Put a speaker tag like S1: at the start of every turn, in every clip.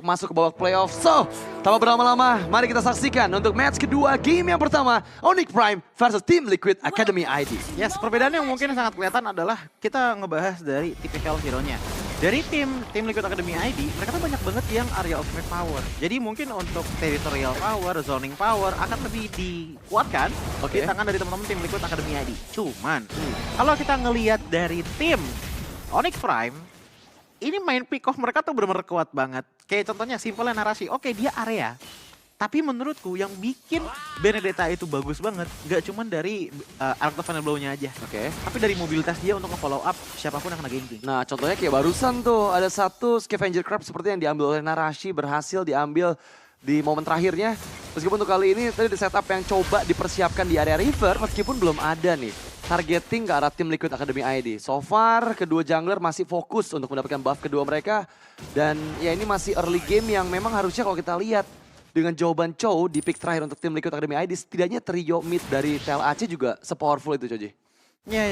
S1: untuk masuk ke babak playoff. So, tanpa berlama-lama, mari kita saksikan untuk match kedua game yang pertama, Onyx Prime versus Team Liquid Academy ID.
S2: Yes, perbedaan yang mungkin sangat kelihatan adalah kita ngebahas dari tipikal hero-nya. Dari tim Liquid Academy ID, mereka tuh banyak banget yang area of effect power. Jadi mungkin untuk territorial power, zoning power akan lebih dikuatkan di tangan dari teman-teman tim Liquid Academy ID. Cuman, kalau kita ngelihat dari tim Onyx Prime, ini main pick off mereka tuh benar-benar kuat banget. Kayak contohnya simpelnya narasi, oke dia area. Tapi menurutku yang bikin Benedetta itu bagus banget, gak cuman dari Arc of Final Blow-nya aja. Tapi dari mobilitas dia untuk nge-follow up siapapun yang kena ganking.
S1: Nah, contohnya kayak barusan tuh ada satu Scavenger Crab seperti yang diambil oleh Narashi, berhasil diambil di momen terakhirnya. Meskipun untuk kali ini tadi di setup yang coba dipersiapkan di area river, meskipun belum ada nih targeting ke arah tim Liquid Academy ID. So far, kedua jungler masih fokus untuk mendapatkan buff kedua mereka. Dan ya ini masih early game yang memang harusnya kalau kita lihat dengan jawaban Chow di pick terakhir untuk tim Liquid Academy ID, setidaknya trio mid dari TLAC juga se-powerful itu, Coji.
S2: Ya.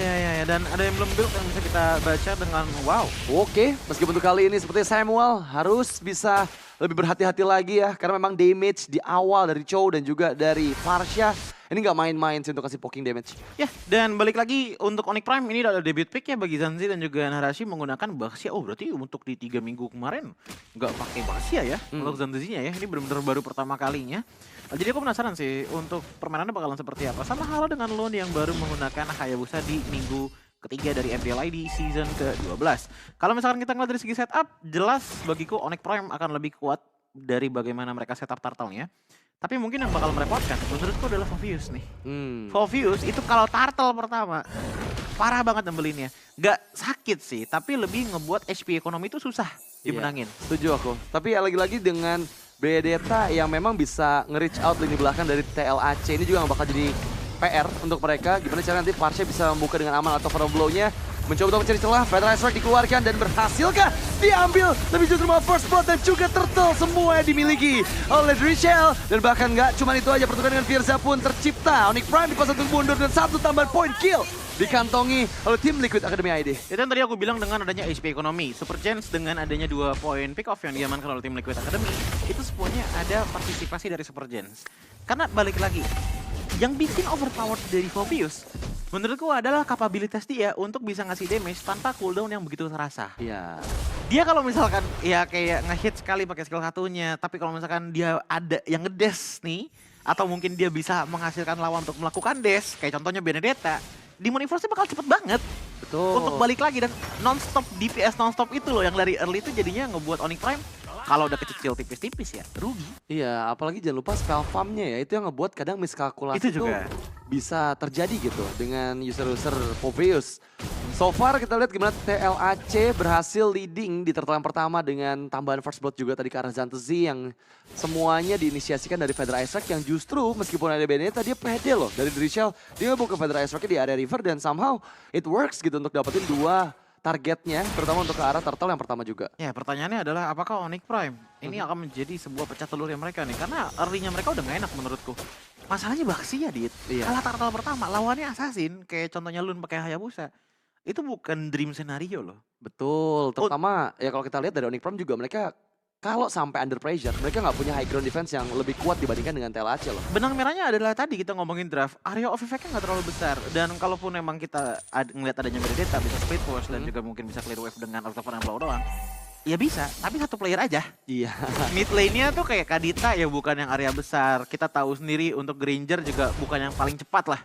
S2: Dan ada yang belum build yang bisa kita baca dengan wow.
S1: Oke, meskipun untuk kali ini seperti Samuel harus bisa lebih berhati-hati lagi ya. Karena memang damage di awal dari Chow dan juga dari Farsha ini nggak main-main sih untuk kasih poking damage.
S2: Ya, dan balik lagi untuk Onyx Prime ini adalah debut pick ya bagi Zanzi dan juga Narashi menggunakan Baxia. Oh berarti untuk di 3 minggu kemarin nggak pakai Baxia ya untuk Zanzinya ya. Ini benar-benar baru pertama kalinya. Jadi aku penasaran sih untuk permainannya bakalan seperti apa. Sama halnya dengan Lone yang baru menggunakan Hayabusa di minggu ketiga dari MPL ID season ke-12. Kalau misalkan kita ngeliat dari segi setup, jelas bagiku Onyx Prime akan lebih kuat dari bagaimana mereka setup turtle-nya. Tapi mungkin yang bakal merepotkan menurutku adalah Fovius nih. Fovius itu kalau turtle pertama, parah banget nembelinnya. Gak sakit sih, tapi lebih ngebuat HP ekonomi itu susah dimenangin.
S1: Setuju aku. Tapi ya lagi-lagi dengan Benedetta yang memang bisa nge-reach out lini belakang dari TLAC ini juga bakal jadi PR untuk mereka. Gimana cara nanti Farsha bisa membuka dengan aman atau final blow-nya. Mencoba untuk mencari celah, Feather Strike dikeluarkan dan berhasilkah diambil. Tapi justru malah first blood dan juga turtle semua dimiliki oleh Drichel. Dan bahkan nggak cuma itu aja, pertukaran dengan Firza pun tercipta. Onyx Prime dipasang untuk mundur dan satu tambahan point kill dikantongi oleh tim Liquid Academy ID.
S2: Itu yang tadi aku bilang dengan adanya HP ekonomi. Super Chance dengan adanya 2 poin pick off yang diamankan oleh tim Liquid Academy, itu semuanya ada partisipasi dari Super Chance. Karena balik lagi, yang bikin overpowered dari Fovius menurutku adalah kapabilitas dia untuk bisa ngasih damage tanpa cooldown yang begitu terasa.
S1: Iya.
S2: Dia kalau misalkan ya kayak nge-hit sekali pakai skill satunya, tapi kalau misalkan dia ada yang nge-dash nih, atau mungkin dia bisa menghasilkan lawan untuk melakukan dash, kayak contohnya Benedetta, Demon Force bakal cepet banget.
S1: Betul.
S2: Untuk balik lagi dan non-stop DPS non-stop itu loh yang dari early itu jadinya ngebuat Onyx Prime kalau udah kecil tipis-tipis ya rugi.
S1: Iya, apalagi jangan lupa spell farm-nya ya, itu yang ngebuat kadang miskalkulasi
S2: Itu juga
S1: bisa terjadi gitu dengan user-user Foveus. So far kita lihat gimana TLAC berhasil leading di turtle yang pertama dengan tambahan first blood juga tadi ke arah Zantezi yang semuanya diinisiasikan dari Feather Ice Strike yang justru meskipun ada Benedetta dia pede loh dari Drichel. Dia ngebuka Feather Ice Strike di area river dan somehow it works gitu untuk dapetin 2 targetnya, terutama untuk ke arah turtle yang pertama juga.
S2: ya, pertanyaannya adalah apakah Onyx Prime ini akan menjadi sebuah pecah telurnya mereka nih, karena early-nya mereka udah gak enak menurutku. Masalahnya Baxia Dit, kalah turtle pertama, lawannya Assassin, kayak contohnya Lune pakai Hayabusa. Itu bukan dream scenario loh.
S1: Betul, terutama ya kalau kita lihat dari Onyx Prime juga mereka kalau sampai under pressure, mereka nggak punya high ground defense yang lebih kuat dibandingkan dengan TLAC loh.
S2: Benang merahnya adalah tadi kita ngomongin draft, area of effect-nya nggak terlalu besar. Dan kalaupun memang kita ngeliat adanya Benedetta, bisa split force dan juga mungkin bisa clear wave dengan October and Blow doang. Ya bisa, tapi satu player aja.
S1: Iya.
S2: Mid lane-nya tuh kayak Kadita ya bukan yang area besar. Kita tahu sendiri untuk Granger juga bukan yang paling cepat lah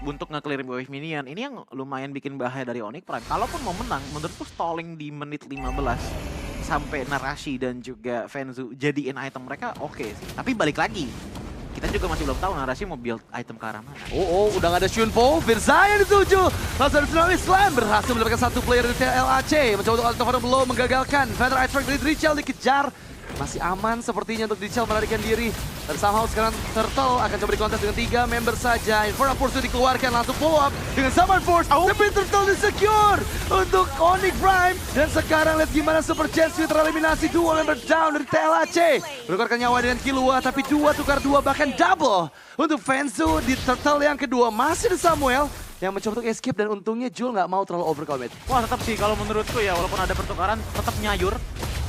S2: untuk nge-clear wave minion. Ini yang lumayan bikin bahaya dari Onyx Prime. Kalaupun mau menang, menurutku stalling di menit 15 sampai Narashi dan juga Fenzu jadiin item mereka oke sih. Tapi balik lagi, kita juga masih belum tahu Narashi mau build item ke arah mana.
S1: Oh, udah gak ada Shunpo, Firza yang dituju. Langsung ada Tsunami Slam, berhasil mendapatkan satu player dari TLAC. Mencoba untuk Alto Blow menggagalkan. Feather Ice Strike dari Drichel dikejar. Masih aman sepertinya untuk Drichel melarikan diri. Dan somehow sekarang Turtle akan coba dikontes dengan 3 member saja. Infernal Force itu dikeluarkan, langsung follow up dengan Summon Force. Tapi Turtle di-secure untuk Onyx Prime. Dan sekarang lihat gimana Super Chance tereliminasi 2 member down dari TLAC. Menukarkan nyawa dengan Killua, tapi 2 tukar 2 bahkan double. Untuk Fenzu di Turtle yang kedua masih di Samuel yang mencoba untuk escape dan untungnya Jul nggak mau terlalu overcommit.
S2: Wah tetap sih kalau menurutku ya walaupun ada pertukaran tetap nyayur.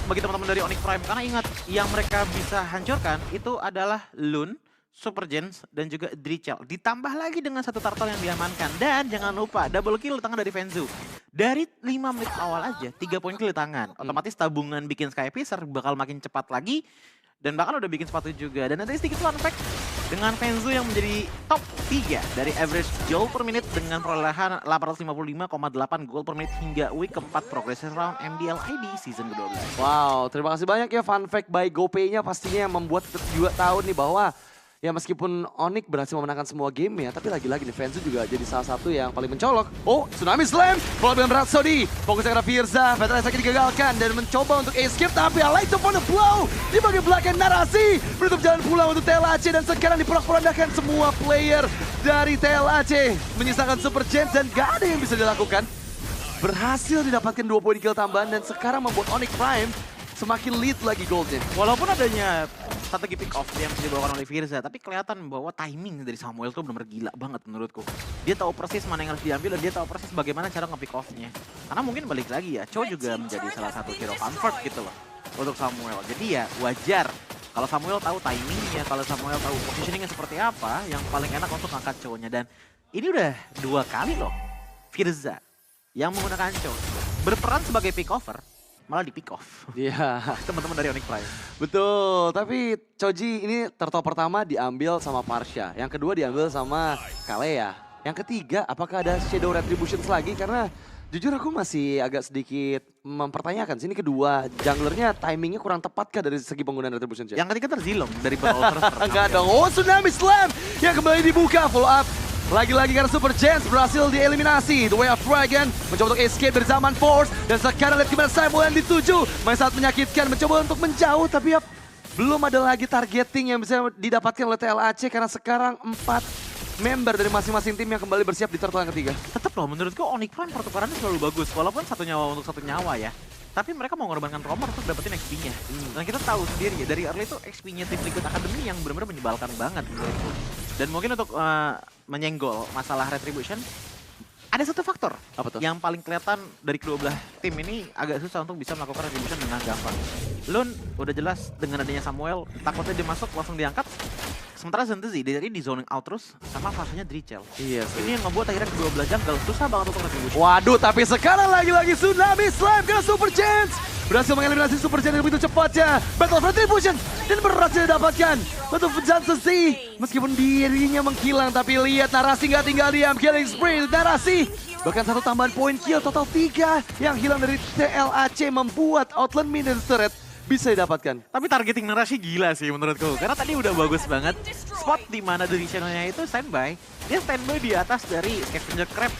S2: bagi teman-teman dari Onyx Prime. Karena ingat, yang mereka bisa hancurkan itu adalah Lun, Super Gens, dan juga Drichel. Ditambah lagi dengan satu turtle yang diamankan. Dan jangan lupa, double kill di tangan dari Fenzu. Dari 5 menit awal aja, 3 poin kill di tangan. Otomatis tabungan bikin Skypicer bakal makin cepat lagi. Dan bahkan udah bikin sepatu juga. Dan nanti sedikit fun fact, dengan Fenzu yang menjadi top 3 dari average goal per minute dengan perolehan 855,8 goal per menit hingga week keempat progressive round MDL ID season ke-12.
S1: Wow, terima kasih banyak ya fun fact by GoPay-nya pastinya yang membuat kita juga tahu nih bahwa ya meskipun Onyx berhasil memenangkan semua game ya, tapi lagi-lagi nih Fenzu juga jadi salah satu yang paling mencolok. Oh, Tsunami Slam, follow dengan Rhapsody, fokusnya ke Firza, Veteran sakit digagalkan dan mencoba untuk escape, tapi Light upon the blow di bagian belakang Narasi, menutup jalan pulang untuk TLAC dan sekarang diporak-porandakan semua player dari TLAC, menyisakan Super Gens dan gak ada yang bisa dilakukan. Berhasil didapatkan 2 poin kill tambahan dan sekarang membuat Onyx Prime semakin lead lagi goldnya.
S2: Walaupun adanya strategi pick off yang dibawakan oleh Firza, tapi kelihatan bahwa timing dari Samuel tuh benar-benar gila banget menurutku. Dia tahu persis mana yang harus diambil dan dia tahu persis bagaimana cara nge-pick off-nya. Karena mungkin balik lagi ya, Cho juga menjadi salah satu hero comfort gitu loh untuk Samuel. Jadi ya wajar kalau Samuel tahu timingnya, kalau Samuel tahu positioningnya seperti apa, yang paling enak untuk ngangkat Cho-nya. Dan ini udah 2 kali loh Firza yang menggunakan Cho berperan sebagai pick over, malah di pick off.
S1: Iya.
S2: Teman-teman dari Onyx Prime.
S1: Betul, tapi Choji ini turtle pertama diambil sama Parsha, yang kedua diambil sama Kalea. Yang ketiga, apakah ada Shadow Retributions lagi? Karena jujur aku masih agak sedikit mempertanyakan. Sini kedua, junglernya timingnya kurang tepat kah dari segi penggunaan Retributions?
S2: Yang ketiga terzilong dari Brawler.
S1: Enggak dong, oh Tsunami Slam yang kembali dibuka, follow up. Lagi-lagi karena Super Gens berhasil dieliminasi. The Way of Dragon mencoba untuk escape dari zaman Force. Dan sekarang lihat gimana Samuel yang dituju. Main sangat menyakitkan, mencoba untuk menjauh. Tapi ya belum ada lagi targeting yang bisa didapatkan oleh TLAC. Karena sekarang 4 member dari masing-masing tim yang kembali bersiap di turtle yang ketiga.
S2: Tetap loh, menurutku Onyx Prime pertukarannya selalu bagus. Walaupun 1 nyawa untuk 1 nyawa ya. Tapi mereka mau mengorbankan Romer untuk dapetin XP-nya. Dan kita tahu sendiri ya, dari early itu XP-nya tim Liquid Academy yang benar-benar menyebalkan banget menurutku. Dan mungkin untuk menyenggol masalah Retribution, ada satu faktor
S1: Apa tuh?
S2: yang paling kelihatan dari kedua belah tim ini agak susah untuk bisa melakukan Retribution dengan gampang. Lun udah jelas dengan adanya Samuel, takutnya dia masuk langsung diangkat. Sementara Zentezi dari di zoning out terus sama fasenya Drichel.
S1: Iya sih.
S2: Ini yang ngebuat akhirnya kedua belah jungle susah banget untuk Retribution.
S1: Waduh, tapi sekarang lagi-lagi Tsunami Slam ke Super Gens. Berhasil mengelimинasi Super Gens begitu cepatnya. Battle of Retribution dan berhasil didapatkan. Battle of Zantezi. Meskipun dirinya menghilang, tapi lihat Narasi nggak tinggal diam. Killing spree Narasi. Bahkan 1 tambahan poin kill, total 3 yang hilang dari TLAC membuat Outland Mid dan Turret bisa didapatkan.
S2: Tapi targeting Narasi gila sih menurutku. Karena tadi udah bagus banget. Spot di mana dari channelnya itu standby. Dia standby di atas dari Scavenger Crab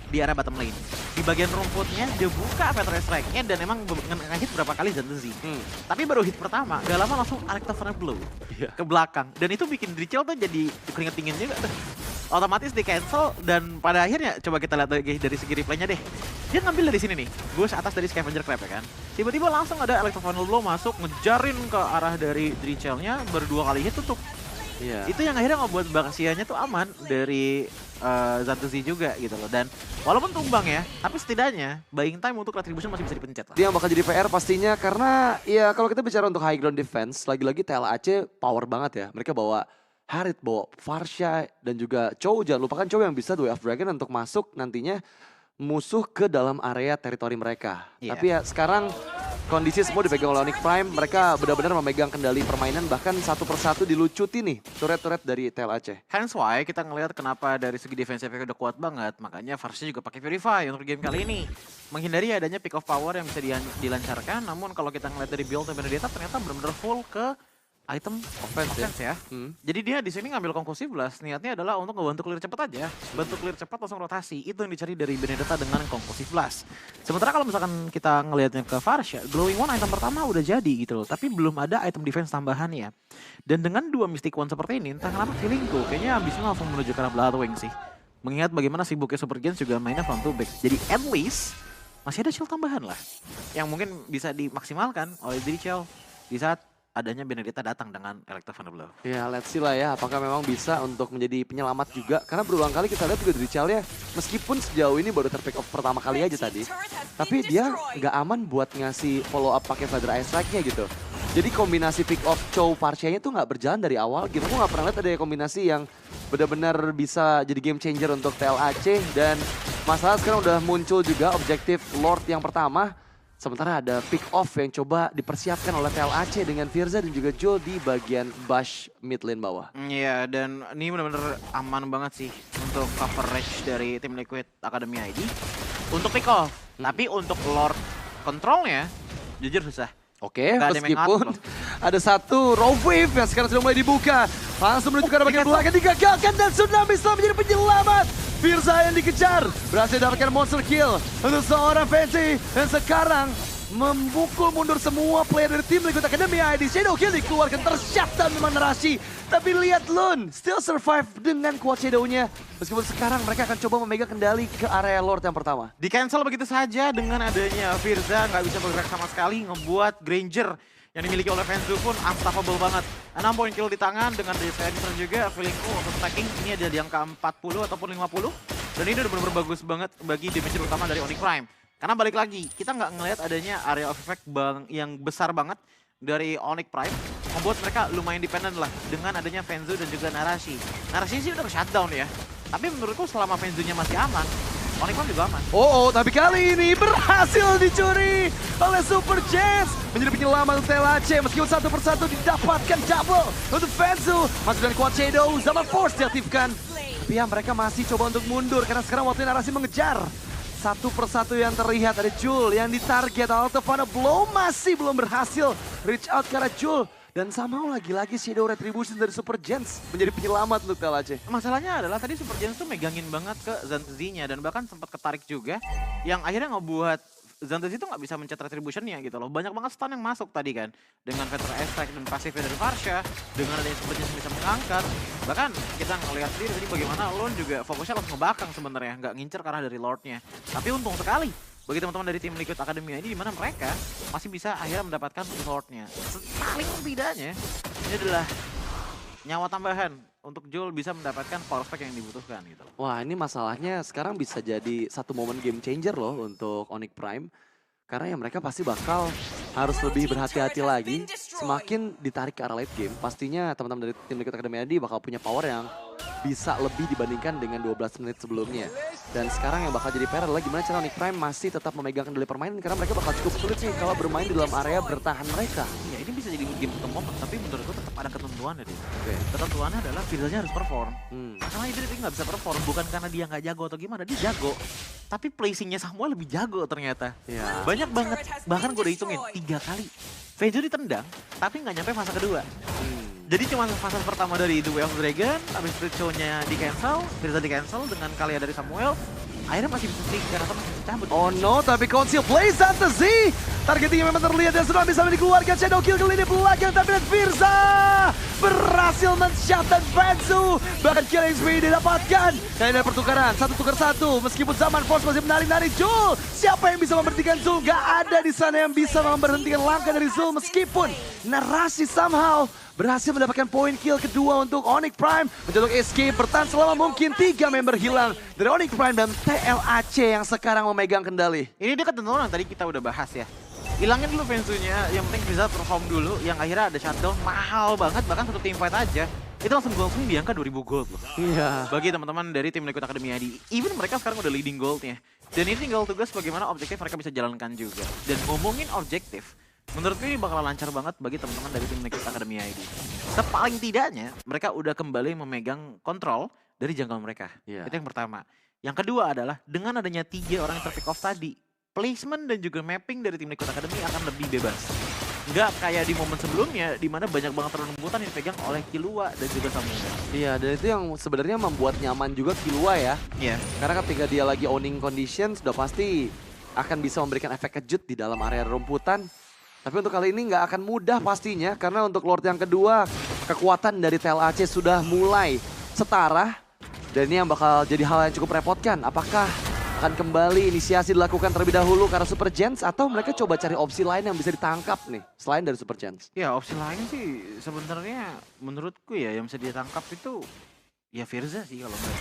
S2: di arah bottom lane. Di bagian rumputnya dia buka Veteran Strike-nya dan emang nge-hit berapa kali Zantezi. Tapi baru hit pertama, gak lama langsung Electrovern Blow ke belakang. Dan itu bikin Drichel tuh jadi keringet dingin juga tuh. Otomatis di cancel dan pada akhirnya coba kita lihat lagi dari segi replaynya deh. Dia ngambil dari sini nih, boost atas dari Scavenger Crab ya kan. Tiba-tiba langsung ada Electrovern Blow masuk, ngejarin ke arah dari Drichelnya, baru 2 kali hit tutup.
S1: Iya.
S2: Itu yang akhirnya ngebuat Baxianya tuh aman dari Zantezi juga gitu loh. Dan walaupun tumbang ya, tapi setidaknya buying time untuk Retribution masih bisa dipencet lah.
S1: Dia yang bakal jadi PR pastinya karena ya kalau kita bicara untuk high ground defense, lagi-lagi TLAC power banget ya. Mereka bawa Harit, bawa Farsha dan juga Cho. Jangan lupakan Cho yang bisa The Way of Dragon untuk masuk nantinya musuh ke dalam area teritori mereka.
S2: Iya.
S1: Tapi ya sekarang kondisi semua dipegang oleh Onyx Prime. Mereka benar-benar memegang kendali permainan, bahkan satu persatu dilucuti nih turret-turret dari TLAC.
S2: Hence why kita ngelihat kenapa dari segi defensive udah kuat banget. Makanya Farsha juga pakai Purify untuk game kali ini. Menghindari adanya pick of power yang bisa dilancarkan. Namun kalau kita ngelihat dari build Benedetta ternyata benar-benar full ke item offense ya. Jadi dia di sini ngambil Conclusive Blast, niatnya adalah untuk ngebantu clear cepat aja. Bantu clear cepat langsung rotasi. Itu yang dicari dari Benedetta dengan Conclusive Blast. Sementara kalau misalkan kita ngelihatnya ke Farsha, Glowing One item pertama udah jadi gitu loh, tapi belum ada item defense tambahannya. Dan dengan 2 Mystic One seperti ini, entah kenapa feelingku kayaknya abisnya langsung menuju ke arah Bloodwing sih. Mengingat bagaimana sibuknya Super Gens juga mainnya front to back. Jadi at least masih ada shield tambahan lah yang mungkin bisa dimaksimalkan oleh Drichel di saat adanya Benedetta datang dengan Electrovern Blow.
S1: Ya, let's see lah ya, apakah memang bisa untuk menjadi penyelamat juga. Karena berulang kali kita lihat juga Drichel ya, meskipun sejauh ini baru terpick off pertama kali aja tadi. tapi dia nggak aman buat ngasih follow up pakai Feather Eye Strike-nya gitu. Jadi kombinasi pick off Chow Parcia-nya tuh nggak berjalan dari awal game. Aku nggak pernah lihat ada kombinasi yang benar-benar bisa jadi game changer untuk TLAC. Dan masalah sekarang udah muncul juga objektif Lord yang pertama. Sementara ada pick off yang coba dipersiapkan oleh TLAC dengan Firza dan juga Jul di bagian Bash mid lane bawah.
S2: Iya, dan ini benar-benar aman banget sih untuk coverage dari tim Liquid Academy ID. Untuk pick off, tapi untuk Lord controlnya jujur susah.
S1: Oke,
S2: Nggak ada yang
S1: meskipun
S2: ngatur.
S1: ada satu Raw Wave yang sekarang sudah mulai dibuka. Langsung menuju ke arah bagian belakang, digagalkan dan Tsunami setelah menjadi penyelamat. Firza yang dikejar, berhasil dapatkan monster kill untuk seorang Fancy. Dan sekarang memukul mundur semua player dari tim Liquid Academy ID. Shadow Kill dikeluarkan, tersyata memang Narashi. Tapi lihat Lun, still survive dengan kuat Shadow-nya. Meskipun sekarang mereka akan coba memegang kendali ke area Lord yang pertama.
S2: Di cancel begitu saja dengan adanya Firza nggak bisa bergerak sama sekali, ngebuat Granger yang dimiliki oleh Fenzu pun unstoppable banget. 6 poin kill di tangan dengan Descent juga, feelingku untuk stacking ini ada di angka 40 ataupun 50. Dan ini udah benar-benar bagus banget bagi damage utama dari Onyx Prime. Karena balik lagi, kita nggak ngelihat adanya area of effect yang besar banget dari Onyx Prime. Membuat mereka lumayan independen lah dengan adanya Fenzu dan juga Narashi. Narashi sih udah shutdown ya. Tapi menurutku selama Fenzu-nya masih aman, Onyx Prime juga aman.
S1: Tapi kali ini berhasil dicuri oleh Super Jets. Menjadi penyelamat untuk TLAC meskipun satu persatu didapatkan double untuk Fenzu. Masuk dari Quad Shadow, Zaman Force diaktifkan. Tapi ya mereka masih coba untuk mundur karena sekarang waktunya Narashi mengejar. Satu persatu yang terlihat ada Jul yang ditarget. Altavana masih belum berhasil reach out ke arah Jul. Dan somehow lagi-lagi Shadow Retribution dari Super Gents menjadi penyelamat untuk TLAC.
S2: Masalahnya adalah tadi Super Gents tuh megangin banget ke Zantzi-nya dan bahkan sempat ketarik juga yang akhirnya ngebuat Zantzi itu nggak bisa mencet Retribution-nya gitu loh. Banyak banget stun yang masuk tadi kan. Dengan Feather Strike dan pasifnya dari Varsha, dengan adanya Super Gents bisa mengangkat. Bahkan kita ngelihat sendiri tadi bagaimana Lone juga fokusnya langsung ngebakang sebenarnya, nggak ngincer karena dari Lord-nya. Tapi untung sekali bagi teman-teman dari tim Liquid Academy ini, di mana mereka masih bisa akhirnya mendapatkan Lord-nya. Paling tidaknya ini adalah nyawa tambahan untuk Jul bisa mendapatkan power spike yang dibutuhkan gitu.
S1: Wah, ini masalahnya sekarang bisa jadi satu momen game changer loh untuk Onyx Prime. Karena ya mereka pasti bakal harus lebih berhati-hati lagi. Semakin ditarik ke arah late game, pastinya teman-teman dari tim Liquid Academy ID bakal punya power yang bisa lebih dibandingkan dengan 12 menit sebelumnya. Dan sekarang yang bakal jadi PR adalah gimana cara Onyx Prime masih tetap memegang kendali permainan. Karena mereka bakal cukup sulit nih kalau bermain di dalam area bertahan mereka.
S2: Ya ini bisa jadi game ketemu momen, tapi menurutku tetap ada ketentuannya deh. Ketentuannya adalah Firza-nya harus perform. Karena Idris nggak bisa perform, bukan karena dia nggak jago atau gimana, dia jago. Tapi placing-nya Samuel lebih jago ternyata.
S1: Ya.
S2: Banyak banget, bahkan gue udah hitungin 3 kali. Fenzu ditendang, tapi nggak nyampe fase kedua. Jadi cuma fase pertama dari The Way of Dragon, habis itu show-nya di cancel, Firza di cancel dengan Kalia dari Samuel. Akhirnya masih bisa stick atau masih bisa cabut.
S1: Oh no, tapi Conceal Blaze Fantasy. Targetingnya memang terlihat dan sudah bisa dikeluarkan. Shadow Kill kali ini belakang, tapi lihat Firza berhasil men-shot dan Fenzu. Bahkan killing spree didapatkan. Dan ada pertukaran, 1-1. Meskipun Zaman Force masih menarik-narik Zul. Siapa yang bisa memberhentikan Zul? Gak ada di sana yang bisa memberhentikan langkah dari Zul. Meskipun Narashi somehow berhasil mendapatkan poin kill kedua untuk Onyx Prime. Mencoba escape, bertahan selama mungkin 3 member hilang dari Onyx Prime dan TLAC yang sekarang memegang kendali.
S2: Ini dia ketentuan yang tadi kita udah bahas ya. Hilangin dulu Fenzu-nya, yang penting bisa perform dulu. Yang akhirnya ada shutdown mahal banget, bahkan satu team fight aja. Itu langsung di angka 2000 gold loh.
S1: Iya.
S2: Bagi teman-teman dari tim Liquid Academy ID. Even mereka sekarang udah leading goldnya. Dan ini tinggal tugas bagaimana objektif mereka bisa jalankan juga. Dan ngomongin objektif, menurutku ini bakal lancar banget bagi teman-teman dari tim Liquid Academy ID. Sepaling tidaknya, mereka udah kembali memegang kontrol dari jungle mereka.
S1: Iya.
S2: Itu yang pertama. Yang kedua adalah, dengan adanya 3 orang yang terpick off tadi, placement dan juga mapping dari tim Liquid Academy akan lebih bebas. Nggak kayak di momen sebelumnya, di mana banyak banget rembutan yang dipegang oleh Killua dan juga Samuel.
S1: Iya, dan itu yang sebenarnya membuat nyaman juga Killua ya.
S2: Iya.
S1: Karena ketika dia lagi owning condition, sudah pasti akan bisa memberikan efek kejut di dalam area rumputan. Tapi untuk kali ini nggak akan mudah pastinya, karena untuk Lord yang kedua, kekuatan dari TLAC sudah mulai setara. Dan ini yang bakal jadi hal yang cukup merepotkan. Apakah akan kembali inisiasi dilakukan terlebih dahulu karena Super Gents, atau mereka coba cari opsi lain yang bisa ditangkap nih, selain dari Super Gents?
S2: Ya opsi lain sih sebenarnya menurutku ya yang bisa ditangkap itu ya Firza sih kalau enggak.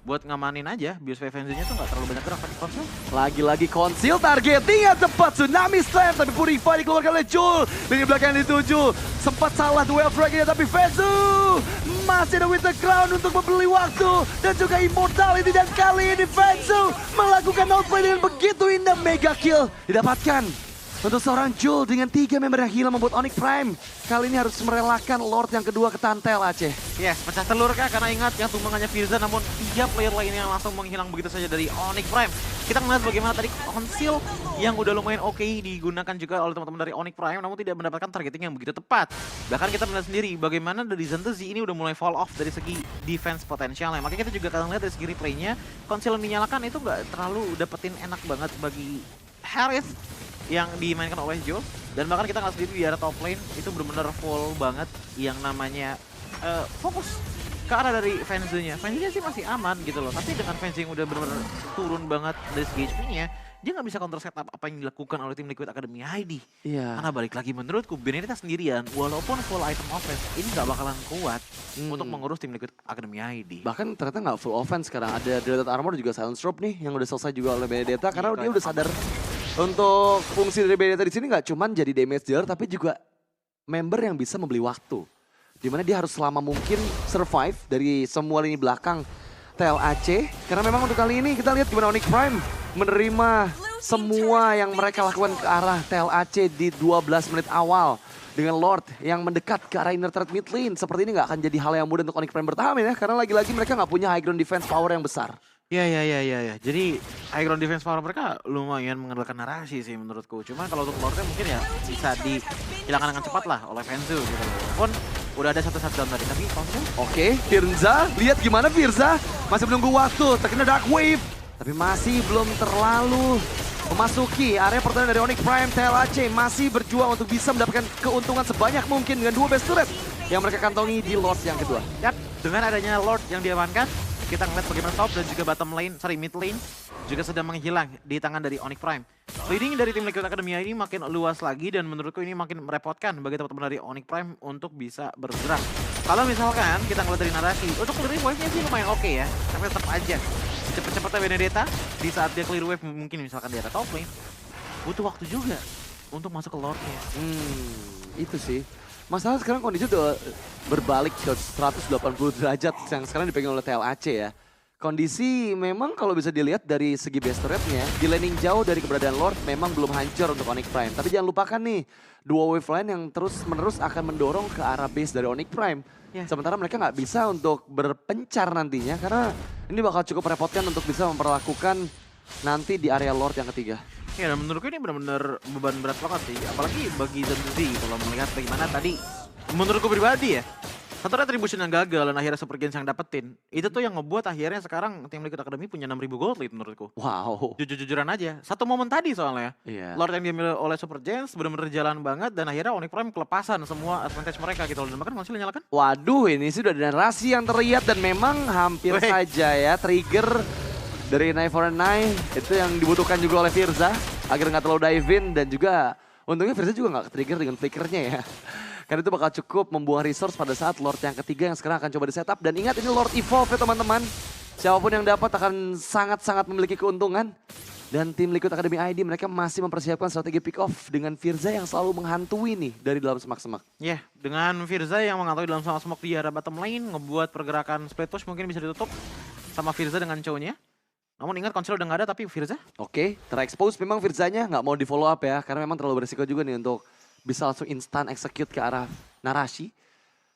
S2: buat ngamanin aja biar Fenzi-nya tuh nggak terlalu banyak gerak pakai konsol.
S1: Lagi-lagi konsil targetingnya tepat, Tsunami Slam, tapi Purify dikeluarkan oleh Jul. Lini belakang dituju, sempat salah duel frag-nya, tapi Fenzu masih ada Winter Crown untuk membeli waktu. Dan juga Immortality, dan kali ini Fenzu melakukan outplay dengan begitu indah. Mega kill didapatkan untuk seorang Jul dengan 3 member yang hilang membuat Onyx Prime kali ini harus merelakan Lord yang kedua ke Tantel, Aceh.
S2: Yes, pecah telur kah? Karena ingat yang tumbangannya Firza, namun 3 player lainnya yang langsung menghilang begitu saja dari Onyx Prime. Kita melihat bagaimana tadi konsil yang udah lumayan oke digunakan juga oleh teman-teman dari Onyx Prime, namun tidak mendapatkan targeting yang begitu tepat. Bahkan kita melihat sendiri bagaimana dari Zantezi ini udah mulai fall off dari segi defense potensialnya. Makanya kita juga akan lihat dari segi replaynya, konsil yang dinyalakan itu nggak terlalu dapetin enak banget bagi Harith yang dimainkan oleh Joe. Dan bahkan kita ngeliat sendiri di area top lane itu benar-benar full banget yang namanya fokus ke arah dari Fenzu-nya. Fenzu-nya sih masih aman gitu loh, tapi dengan Fenzu yang udah benar-benar turun banget dari segi HP-nya, dia nggak bisa counter setup apa yang dilakukan oleh tim Liquid Academy ID.
S1: Iya.
S2: Karena balik lagi menurutku Benedetta sendirian walaupun full item offense ini nggak bakalan kuat untuk mengurus tim Liquid Academy ID.
S1: Bahkan ternyata nggak full offense sekarang, ada Deleted Armor juga Silence Rope nih yang udah selesai juga oleh Benedetta karena dia udah sadar untuk fungsi dari Benedetta di sini nggak cuman jadi damage dealer tapi juga member yang bisa membeli waktu. Dimana dia harus selama mungkin survive dari semua lini belakang TLAC. Karena memang untuk kali ini kita lihat gimana Onyx Prime menerima semua yang mereka lakukan ke arah TLAC di 12 menit awal. Dengan Lord yang mendekat ke arah inner threat mid lane. Seperti ini nggak akan jadi hal yang mudah untuk Onyx Prime bertahan ya. Karena lagi-lagi mereka nggak punya high ground defense power yang besar.
S2: Ya. Jadi high ground defense power mereka lumayan mengandalkan narasi sih menurutku. Cuma kalau untuk Lordnya mungkin ya bisa dihilangkan dengan cepat lah oleh Fenzu gitu loh. Walaupun udah ada satu shutdown tadi, tapi konsul.
S1: Oke, Firza, lihat gimana Firza masih menunggu waktu, terkena Dark Wave. Tapi masih belum terlalu memasuki area pertahanan dari Onyx Prime. TLAC masih berjuang untuk bisa mendapatkan keuntungan sebanyak mungkin dengan 2 best turret yang mereka kantongi di Lord yang kedua.
S2: Yap, dengan adanya Lord yang diamankan, kita ngeliat bagaimana top dan juga mid lane juga sedang menghilang di tangan dari Onyx Prime. Leading dari tim Liquid Academy ini makin luas lagi dan menurutku ini makin merepotkan bagi teman-teman dari Onyx Prime untuk bisa bergerak. Kalau misalkan kita ngeliat dari narasi, untuk clearing wave-nya sih lumayan oke ya, tapi tetap aja cepet-cepetnya Benedetta di saat dia clear wave mungkin misalkan di area top lane, butuh waktu juga untuk masuk ke Lord-nya.
S1: Itu sih. Masalah sekarang kondisi udah berbalik ke 180 derajat yang sekarang dipegang oleh TLAC ya. Kondisi memang kalau bisa dilihat dari segi base turret-nya, di laning jauh dari keberadaan Lord memang belum hancur untuk Onyx Prime. Tapi jangan lupakan nih, dua wave line yang terus-menerus akan mendorong ke arah base dari Onyx Prime.
S2: Yeah.
S1: Sementara mereka nggak bisa untuk berpencar nantinya karena ini bakal cukup merepotkan untuk bisa memperlakukan nanti di area Lord yang ketiga.
S2: Ya, dan menurutku ini benar-benar beban berat banget sih. Apalagi bagi Zantezi kalau melihat bagaimana tadi, menurutku pribadi ya, satu retribution yang gagal dan akhirnya Super Gens yang dapetin, itu tuh yang ngebuat akhirnya sekarang tim Liquid Academy punya 6.000 gold lead menurutku.
S1: Wow.
S2: Jujur-jujuran aja, satu momen tadi soalnya.
S1: Iya.
S2: Lord yang diambil oleh Super Gens benar-benar jalan banget dan akhirnya Onyx Prime kelepasan semua advantage mereka gitu loh. Dan bahkan masih nyalakan.
S1: Waduh, ini sudah ada narasi yang terlihat dan memang hampir saja ya trigger dari Knife for a Knife itu yang dibutuhkan juga oleh Firza agar nggak terlalu dive in dan juga untungnya Firza juga nggak trigger dengan flickernya ya. Karena itu bakal cukup membuang resource pada saat Lord yang ketiga yang sekarang akan coba di-setup. Dan ingat ini Lord Evolve ya teman-teman. Siapapun yang dapat akan sangat-sangat memiliki keuntungan. Dan tim Liquid Academy ID mereka masih mempersiapkan strategi pick off dengan Firza yang selalu menghantui nih dari dalam semak-semak.
S2: Ya, dengan Firza yang menghantui dalam semak-semak di arah bottom lane, ngebuat pergerakan split push mungkin bisa ditutup sama Firza dengan cowoknya. Namun ingat Konsil udah nggak ada tapi Firza.
S1: Oke, terexpose memang Firzanya nggak mau di follow up ya. Karena memang terlalu beresiko juga nih untuk bisa langsung instan execute ke arah narasi.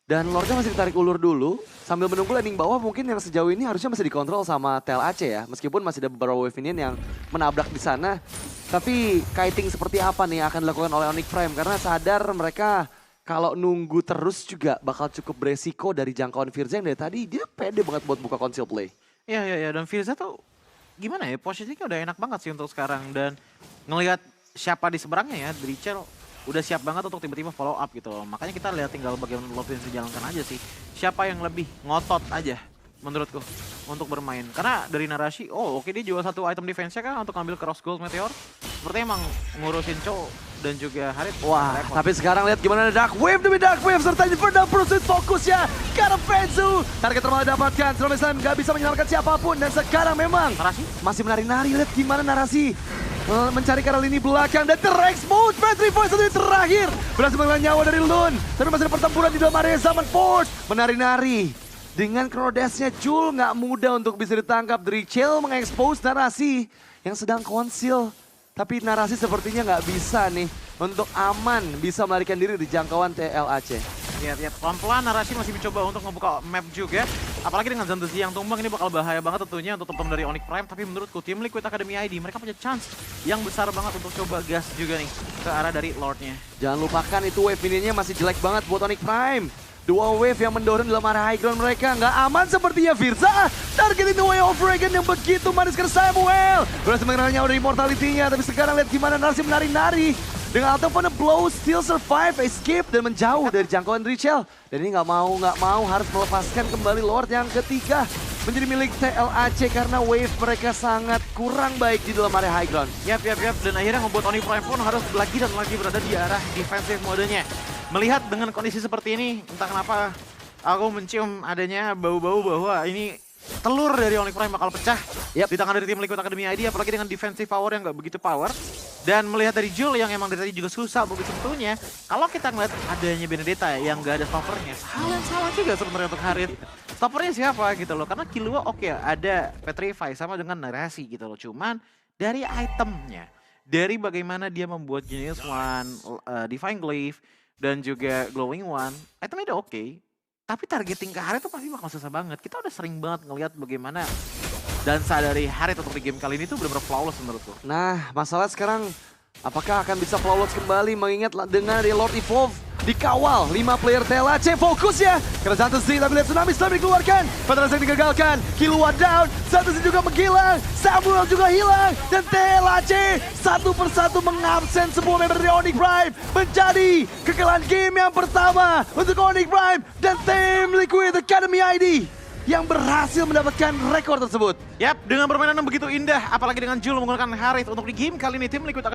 S1: Dan Lordnya masih ditarik ulur dulu. Sambil menunggu landing bawah mungkin yang sejauh ini harusnya masih dikontrol sama TLAC ya. Meskipun masih ada beberapa wave minion yang menabrak di sana. Tapi kiting seperti apa nih yang akan dilakukan oleh Onyx Prime. Karena sadar mereka kalau nunggu terus juga bakal cukup beresiko dari jangkauan Firza yang dari tadi dia pede banget buat buka conceal play.
S2: Ya, dan Firza tuh gimana ya, posisinya udah enak banget sih untuk sekarang. Dan ngelihat siapa di seberangnya ya, Drichel udah siap banget untuk tiba-tiba follow up gitu loh. Makanya kita lihat tinggal bagaimana Lord yang dijalankan aja sih. Siapa yang lebih ngotot aja menurutku untuk bermain. Karena dari narasi, oh oke dia jual satu item defense-nya kah untuk ngambil Cross Gold Meteor. Sepertinya emang ngurusin Cho dan juga Harit.
S1: Wah, tapi sekarang lihat gimana Dark Wave demi Dark Wave serta Infernal Pursuit fokusnya ke arah Frenzu. Target termalah dapatkan, Tsunami Slam gak bisa menyelamatkan siapapun dan sekarang memang
S2: Narasi?
S1: masih menari-nari. Lihat gimana Narasi mencari ke arah lini belakang dan ter-expose Pantry Voice satu terakhir. Berhasil mengelola nyawa dari Lun. Tapi masih ada pertempuran di dalam area Zaman Force. Menari-nari. Dengan Chrono Dash-nya Jul nggak mudah untuk bisa ditangkap. Drichel mengekspos Narasi yang sedang konsil. Tapi Narasi sepertinya nggak bisa nih untuk aman bisa melarikan diri di jangkauan TLAC.
S2: Lihat, pelan-pelan Narasi masih mencoba untuk membuka map juga. Apalagi dengan Zantazi yang tumbang ini bakal bahaya banget tentunya untuk teman-teman dari Onyx Prime. Tapi menurutku tim Liquid Academy ID mereka punya chance yang besar banget untuk coba gas juga nih ke arah dari Lordnya.
S1: Jangan lupakan itu wave mininya masih jelek banget buat Onyx Prime. Dua wave yang mendorong dalam area high ground mereka. Nggak aman sepertinya Firza. Targetin the way of Regan yang begitu manis ke Samuel. Berhasil mengenal nyawa dari immortality-nya. Tapi sekarang lihat gimana Narsi menari-nari. Dengan Out of a Blow, still survive, escape, dan menjauh dari jangkauan Drichel. Dan ini nggak mau harus melepaskan kembali Lord yang ketiga. Menjadi milik TLAC karena wave mereka sangat kurang baik di dalam area high ground.
S2: Yap. Dan akhirnya membuat Onyx Prime pun harus lagi dan lagi berada di arah defensive modenya. Melihat dengan kondisi seperti ini, entah kenapa aku mencium adanya bau-bau bahwa ini telur dari Onyx Prime bakal pecah di tangan dari tim Liquid Academy ID, apalagi dengan defensive power yang nggak begitu power. Dan melihat dari Jul yang emang dari tadi juga susah untuk disentuhnya, kalau kita ngeliat adanya Benedetta yang nggak ada stoppernya, salah juga sebenarnya untuk Harit. Stoppernya siapa gitu loh, karena Killua oke, ada Petrify sama dengan Narasi gitu loh, cuman dari itemnya, dari bagaimana dia membuat Genius One, Divine Glaive, dan juga Glowing One, itemnya udah oke. Tapi targeting ke Harit itu pasti bakal susah banget. Kita udah sering banget ngelihat bagaimana dansa dari Harit untuk di game kali ini tuh benar-benar flawless menurutku.
S1: Nah, masalah sekarang apakah akan bisa flawless kembali mengingat dengan Lord Evolve dikawal 5 player TLAC fokus ya. Karena Zantazi tapi lihat Tsunami Slam dikeluarkan. Federasi yang digagalkan. Killua down. Zantazi juga menghilang. Samuel juga hilang. Dan TLAC satu persatu mengabsen semua member dari Onyx Prime. Menjadi kekalahan game yang pertama untuk Onyx Prime dan tim Liquid Academy ID yang berhasil mendapatkan rekor tersebut.
S2: Yap, dengan permainan yang begitu indah, apalagi dengan Jul menggunakan Harit untuk di game kali ini tim Liquid